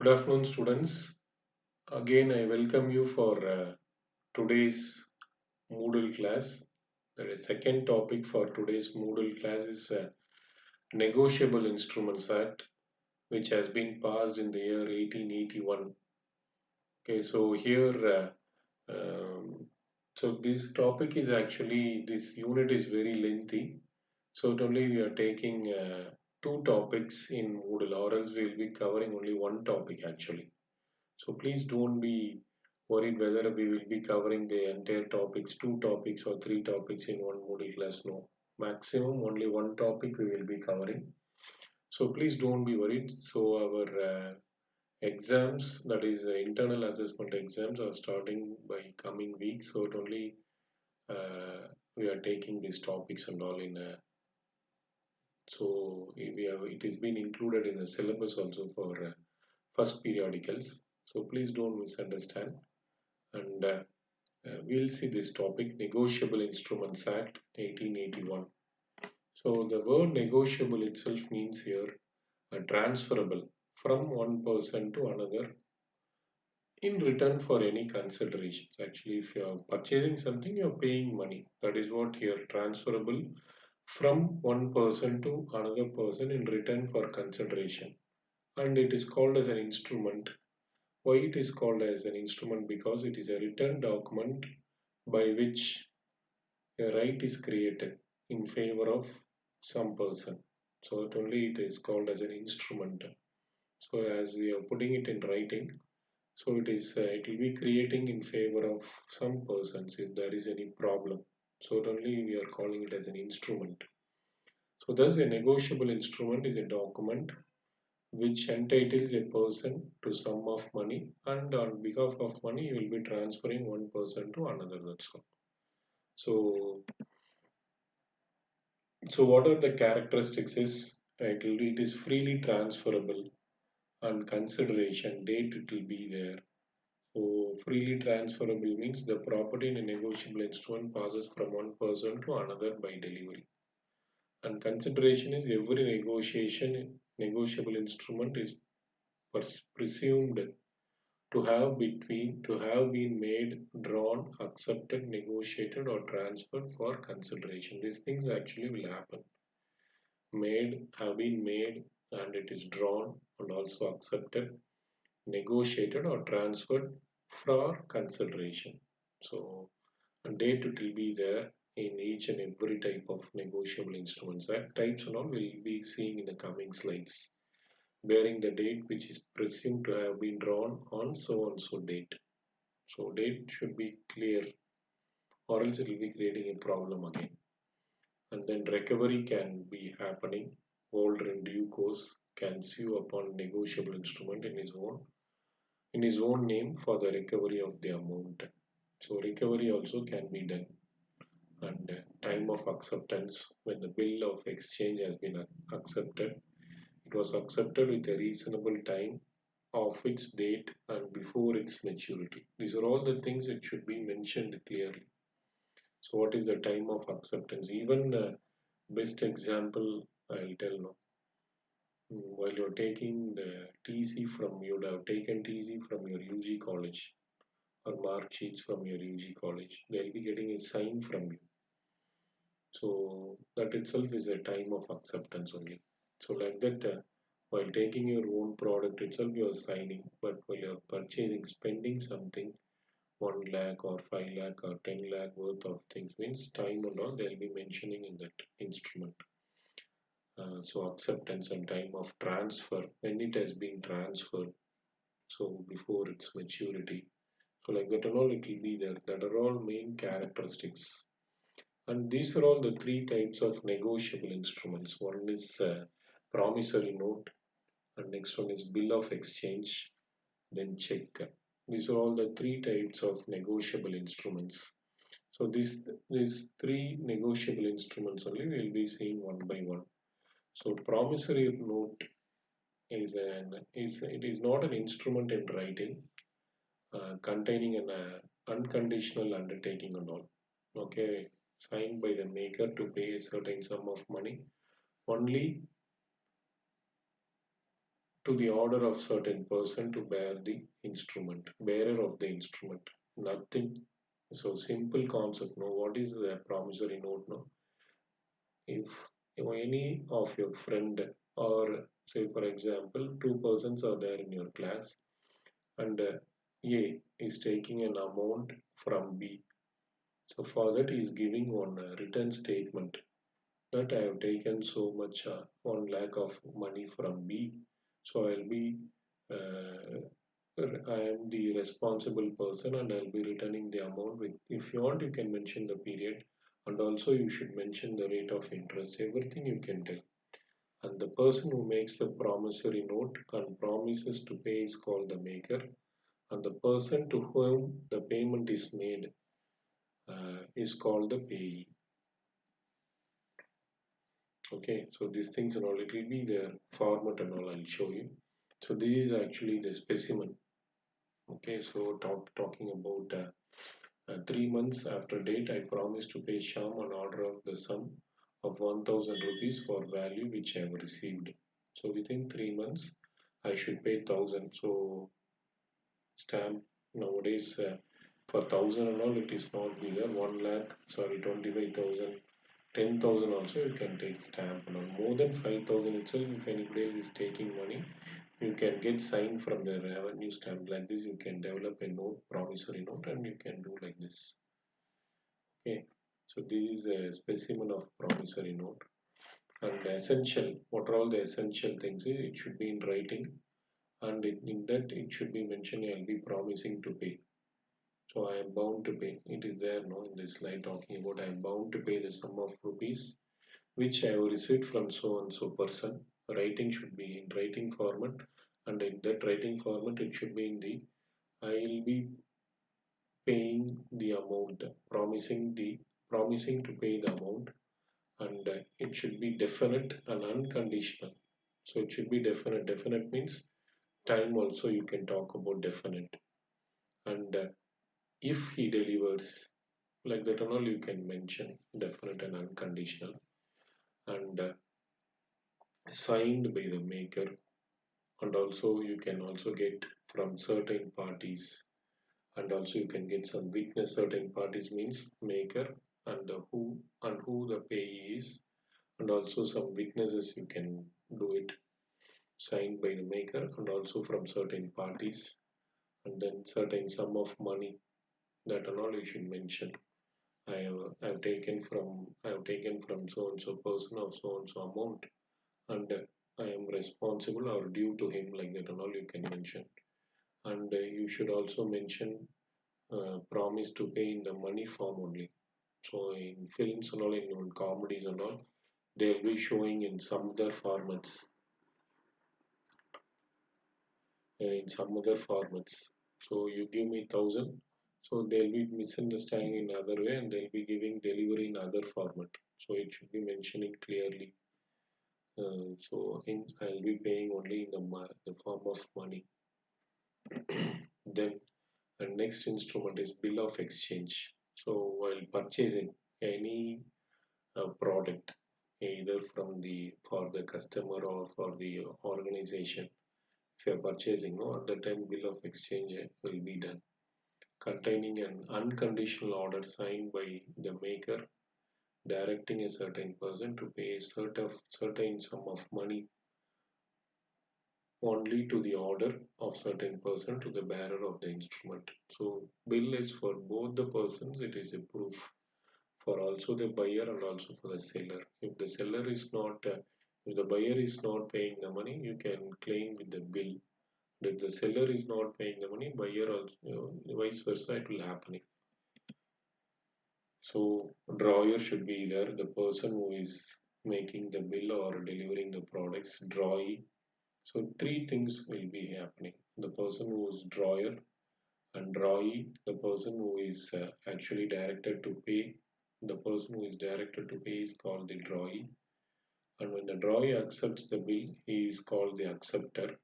Good afternoon, students. Again, I welcome you for today's Moodle class. The second topic for today's Moodle class is Negotiable Instruments Act, which has been passed in the year 1881. Okay, so here, so this topic is actually, this unit is very lengthy. So only we are taking two topics in Moodle, or else we will be covering only one topic actually. So please don't be worried whether we will be covering the entire topics, two topics or three topics in one Moodle class. No, maximum only one topic we will be covering. So please don't be worried. So our exams, that is internal assessment exams, are starting by coming week. So it only we are taking these topics and all in. So we have it is been included in the syllabus also for first periodicals. So please don't misunderstand. And we'll see this topic, Negotiable Instruments Act 1881. So the word negotiable itself means here transferable from one person to another in return for any consideration. Actually, if you're purchasing something, you're paying money. That is what here transferable from one person to another person in return for consideration. And it is called as an instrument. Why it is called as an instrument? Because it is a written document by which a right is created in favor of some person. So it only it is called as an instrument. So as we are putting it in writing, so it will be creating in favor of some persons if there is any problem. So it only we are calling it as an instrument. So thus a negotiable instrument is a document which entitles a person to sum of money, and on behalf of money you will be transferring one person to another. That's all. So So what are the characteristics is it is freely transferable and consideration date it will be there. So freely transferable means the property in a negotiable instrument passes from one person to another by delivery. And consideration is every negotiable instrument is presumed to have been made, drawn, accepted, negotiated, or transferred for consideration. These things actually will happen. Have been made, and it is drawn and also accepted, negotiated or transferred for consideration. So a date it will be there in each and every type of negotiable instruments. That types and all we'll be seeing in the coming slides, bearing the date which is presumed to have been drawn on so and so date. So date should be clear, or else it will be creating a problem again. And then recovery can be happening. Holder in due course can sue upon negotiable instrument in his own name for the recovery of the amount. So recovery also can be done. And time of acceptance, when the bill of exchange has been accepted, it was accepted with a reasonable time of its date and before its maturity. These are all the things that should be mentioned clearly. So what is the time of acceptance? Even best example I'll tell now. While you're taking the TC from, you would have taken TC from your UG college or mark sheets from your UG college. They'll be getting a sign from you. So that itself is a time of acceptance only. So like that, while taking your own product itself, you're signing. But while you're purchasing, spending something, 1 lakh or 5 lakh or 10 lakh worth of things means time and all they'll be mentioning in that instrument. So acceptance and time of transfer when it has been transferred, so before its maturity, so like that and all it will be there. That are all main characteristics, and these are all the three types of negotiable instruments. One is promissory note, and next one is bill of exchange, then check. These are all the three types of negotiable instruments. So these three negotiable instruments only we'll be seeing one by one. So promissory note it is not an instrument in writing containing an unconditional undertaking and all. Okay, signed by the maker to pay a certain sum of money only to the order of certain person to bear the instrument, bearer of the instrument. Nothing. So simple concept. No, what is a promissory note? No, if any of your friend or say for example, two persons are there in your class and A is taking an amount from B. So for that he is giving one written statement that I have taken so much 1 lakh of money from B. So I'll be uh, I am the responsible person and I'll be returning the amount with, if you want, you can mention the period and also you should mention the rate of interest, everything you can tell. And the person who makes the promissory note and promises to pay is called the maker, and the person to whom the payment is made is called the payee. Okay, so these things and all, it will be the format and all I'll show you. So this is actually the specimen. Okay, so talking about 3 months after date, I promise to pay Sham an order of the sum of 1000 rupees for value which I have received. So within 3 months, I should pay 1000. So stamp nowadays for 1000 and all, it is not bigger. 1 lakh, sorry, 25,000, 10,000 also you can take stamp. And all. More than 5,000 itself, if anybody else is taking money, you can get signed from the revenue stamp like this. You can develop a note, promissory note, and you can do like this. Okay, so this is a specimen of promissory note. And the essential, what are all the essential things? It should be in writing, and in that it should be mentioned, I'll be promising to pay. So I am bound to pay. It is there, no, in this slide talking about I am bound to pay the sum of rupees which I have received from so and so person. Writing should be in writing format, and in that writing format, it should be in the I will be paying the amount, promising to pay the amount, and it should be definite and unconditional. So it should be definite. Definite means time also you can talk about definite, and if he delivers like that and all you can mention definite and unconditional, and signed by the maker, and also you can also get from certain parties, and also you can get some witness. Certain parties means maker and who the payee is, and also some witnesses you can do it signed by the maker and also from certain parties, and then certain sum of money that and all you should mention. I have taken from so and so person of so and so amount, and I am responsible or due to him like that and all you can mention. And you should also mention promise to pay in the money form only. So in films and all, in comedies and all, they'll be showing in some other formats, So you give me 1,000, so they'll be misunderstanding in other way, and they'll be giving delivery in other format. So it should be mentioning clearly. I'll be paying only in the form of money. Then the next instrument is bill of exchange. So while purchasing any product, either from the for the customer or for the organization, if you're purchasing, no, at the time bill of exchange will be done, containing an unconditional order signed by the maker, directing a certain person to pay a certain sum of money only to the order of certain person to the bearer of the instrument. So bill is for both the persons, it is a proof for also the buyer and also for the seller. If the seller is not, if the buyer is not paying the money, you can claim with the bill. If the seller is not paying the money, buyer also, vice versa, it will happen. So drawer should be there, the person who is making the bill or delivering the products, drawee. So three things will be happening. The person who is drawer and drawee, the person who is actually directed to pay. The person who is directed to pay is called the drawee. And when the drawee accepts the bill, he is called the acceptor.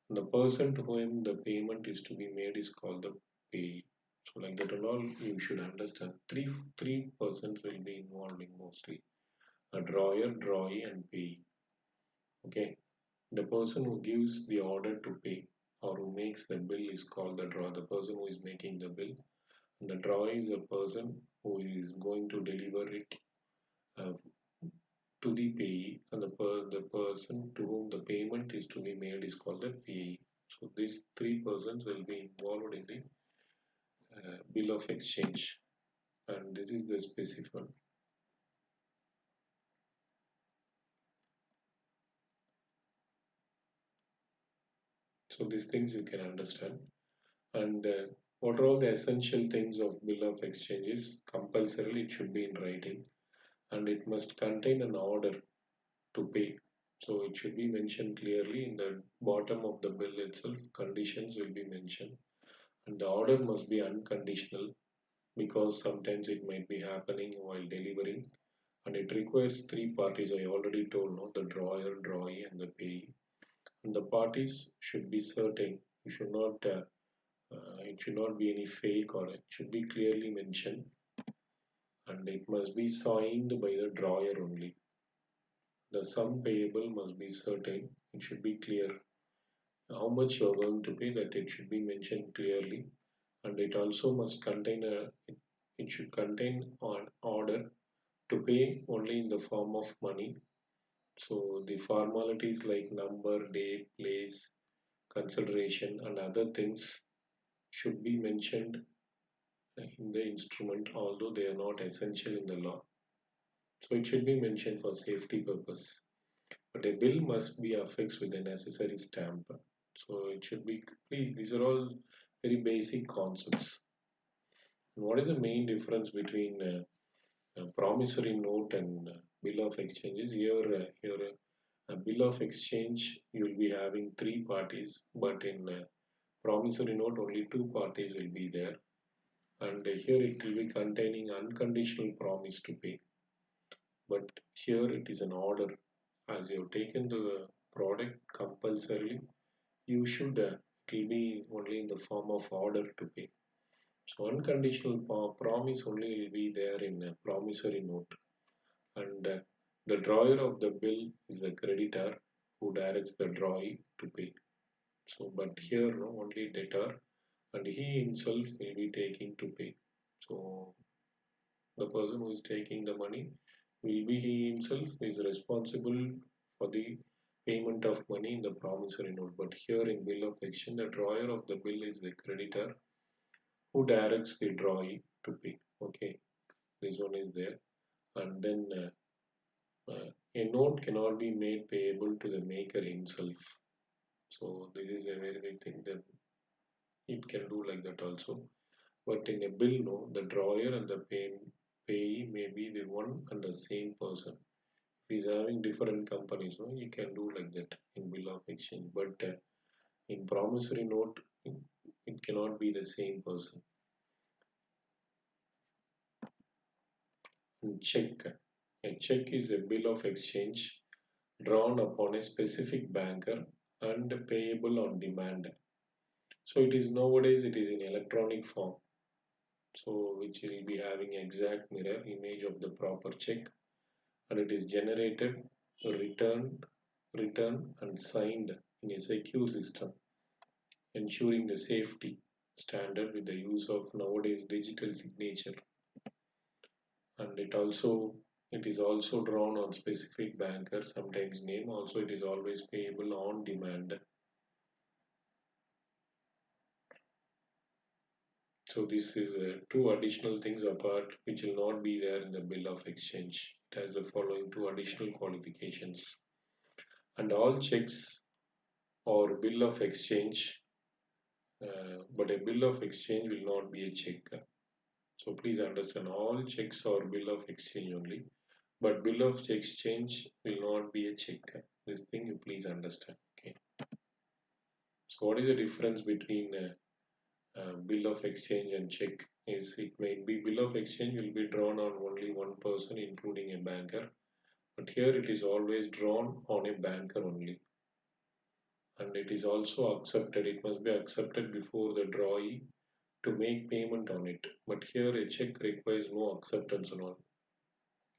And the person to whom the payment is to be made is called the payee. So like that and all you should understand. Three persons will be involved in mostly. A drawer, drawee and payee. Okay. The person who gives the order to pay or who makes the bill is called the drawer, the person who is making the bill. And the drawer is a person who is going to deliver it uh, to the payee, and the person to whom the payment is to be made is called the payee. So these three persons will be involved in the bill of exchange, and this is the specific one. So these things you can understand. And what are all the essential things of bill of exchanges? Compulsorily, it should be in writing, and it must contain an order to pay. So it should be mentioned clearly in the bottom of the bill itself. Conditions will be mentioned, and the order must be unconditional because sometimes it might be happening while delivering, and it requires three parties. I already told, no, the drawer, drawee, and the payee. And the parties should be certain. You should not. It should not be any fake, or it should be clearly mentioned, and it must be signed by the drawer only. The sum payable must be certain. It should be clear how much you are going to pay, that it should be mentioned clearly, and it also must contain it should contain an order to pay only in the form of money. So the formalities like number, date, place, consideration, and other things should be mentioned in the instrument, although they are not essential in the law. So it should be mentioned for safety purpose. But a bill must be affixed with the necessary stamp. So it should be, please, these are all very basic concepts. And what is the main difference between a promissory note and bill of exchanges? Here a bill of exchange, you will be having three parties, but in promissory note, only two parties will be there. And here it will be containing unconditional promise to pay. But here it is an order. As you have taken the product compulsorily, you should, it will be only in the form of order to pay. So unconditional promise only will be there in a promissory note. And the drawer of the bill is the creditor who directs the drawee to pay. So, but here no, only debtor, and he himself will be taking to pay. So the person who is taking the money will be he himself is responsible for the payment of money in the promissory note. But here in bill of exchange, the drawer of the bill is the creditor who directs the drawee to pay. Okay, this one is there. And then a note cannot be made payable to the maker himself. So this is a very big thing that it can do like that also. But in a bill, no, the drawer and the payee may be the one and the same person. If he's having different companies, no, you can do like that in bill of exchange. But in promissory note, it cannot be the same person. In check, a check is a bill of exchange drawn upon a specific banker and payable on demand. So it is nowadays it is in electronic form. So which will be having exact mirror image of the proper check, and it is generated, returned, returned and signed in a secure system, ensuring the safety standard with the use of nowadays digital signature. And it is also drawn on specific banker, sometimes name. Also, it is always payable on demand. So this is two additional things apart which will not be there in the bill of exchange. It has the following two additional qualifications. And all checks or bill of exchange, but a bill of exchange will not be a check. So please understand, all checks are bill of exchange only, but bill of exchange will not be a check. This thing you please understand. Okay. So what is the difference between bill of exchange and check? Is it may be bill of exchange will be drawn on only one person, including a banker, but here it is always drawn on a banker only, and it is also accepted. It must be accepted before the drawee to make payment on it. But here a check requires no acceptance and all,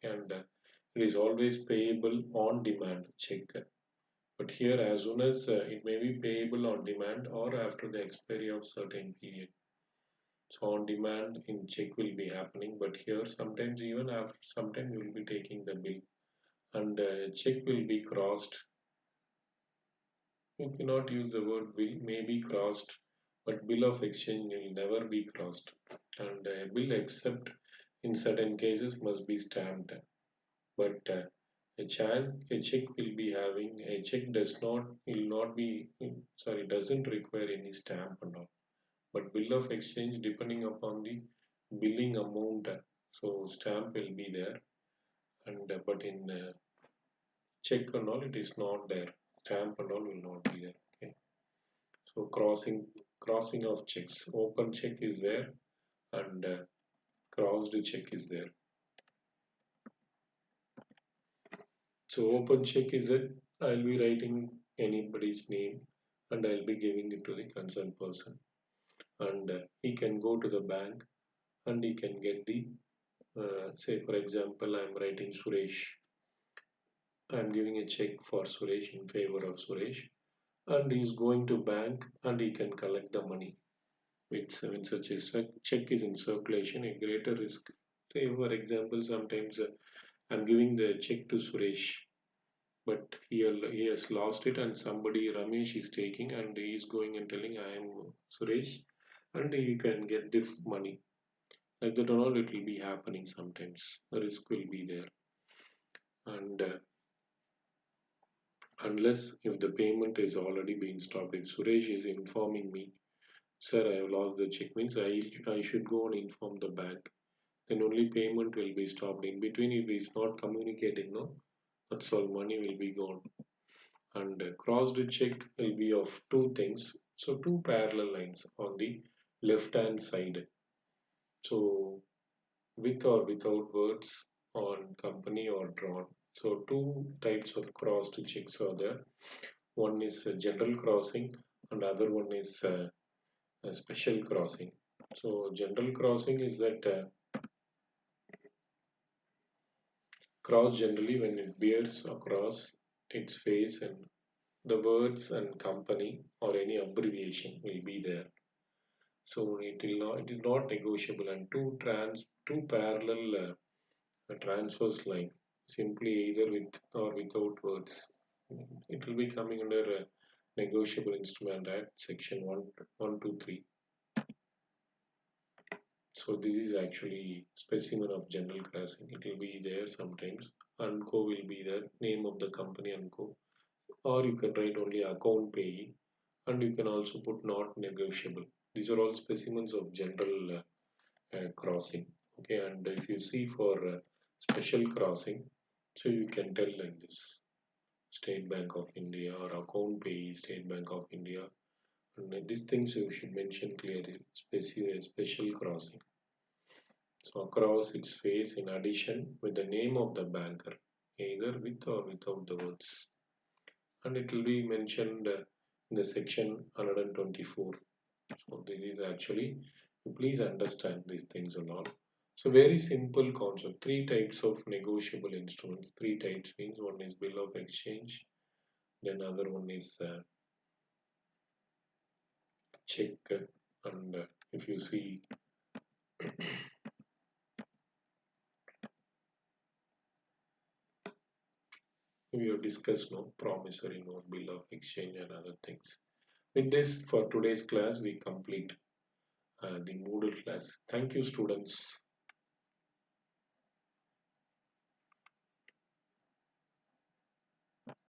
and it is always payable on demand check. But here, as soon as it may be payable on demand or after the expiry of certain period. So on demand in check will be happening, but here sometimes even after sometime you will be taking the bill and check will be crossed. You cannot use the word will may be crossed, but bill of exchange will never be crossed. And bill except in certain cases must be stamped. But a check will be having a check does not will not be sorry doesn't require any stamp and all. But bill of exchange depending upon the billing amount, so stamp will be there. And but in check and all it is not there. Stamp and all will not be there. Okay. So crossing of checks. Open check is there and crossed check is there. So open check is that I'll be writing anybody's name and I'll be giving it to the concerned person. And he can go to the bank and he can get the say for example I'm writing Suresh. I'm giving a check for Suresh in favor of Suresh and he is going to bank and he can collect the money. When such a check is in circulation, a greater risk. Say for example, sometimes I'm giving the check to Suresh but he has lost it and somebody Ramesh is taking and he is going and telling I am Suresh and you can get the money. Like that and all it will be happening sometimes. The risk will be there. And unless if the payment is already been stopped, if Suresh is informing me, sir, I have lost the check means I should go and inform the bank. Then only payment will be stopped. In between if he is not communicating, no, that's all money will be gone. And crossed check will be of two things. So two parallel lines on the left hand side. So with or without words on company or drawn. So two types of crossed checks are there. One is general crossing and other one is a special crossing. So general crossing is that cross generally when it bears across its face and the words and company or any abbreviation will be there. So it is not negotiable and two parallel transverse line simply either with or without words. It will be coming under Negotiable Instrument Act section 123. So this is actually specimen of general crossing. It will be there sometimes. Unco will be there, name of the company Unco. Or you can write only account payee and you can also put not negotiable. These are all specimens of general crossing. Okay, and if you see for special crossing, so you can tell like this: State Bank of India or account payee State Bank of India. And these things you should mention clearly. Special crossing. So across its face in addition with the name of the banker, either with or without the words. And it will be mentioned in the section 124. So this is actually, please understand these things and all. So very simple concept. Three types of negotiable instruments. Three types means one is bill of exchange, then other one is check, and if you see we have discussed no promissory note, bill of exchange, and other things. With this, for today's class, we complete the Moodle class. Thank you, students.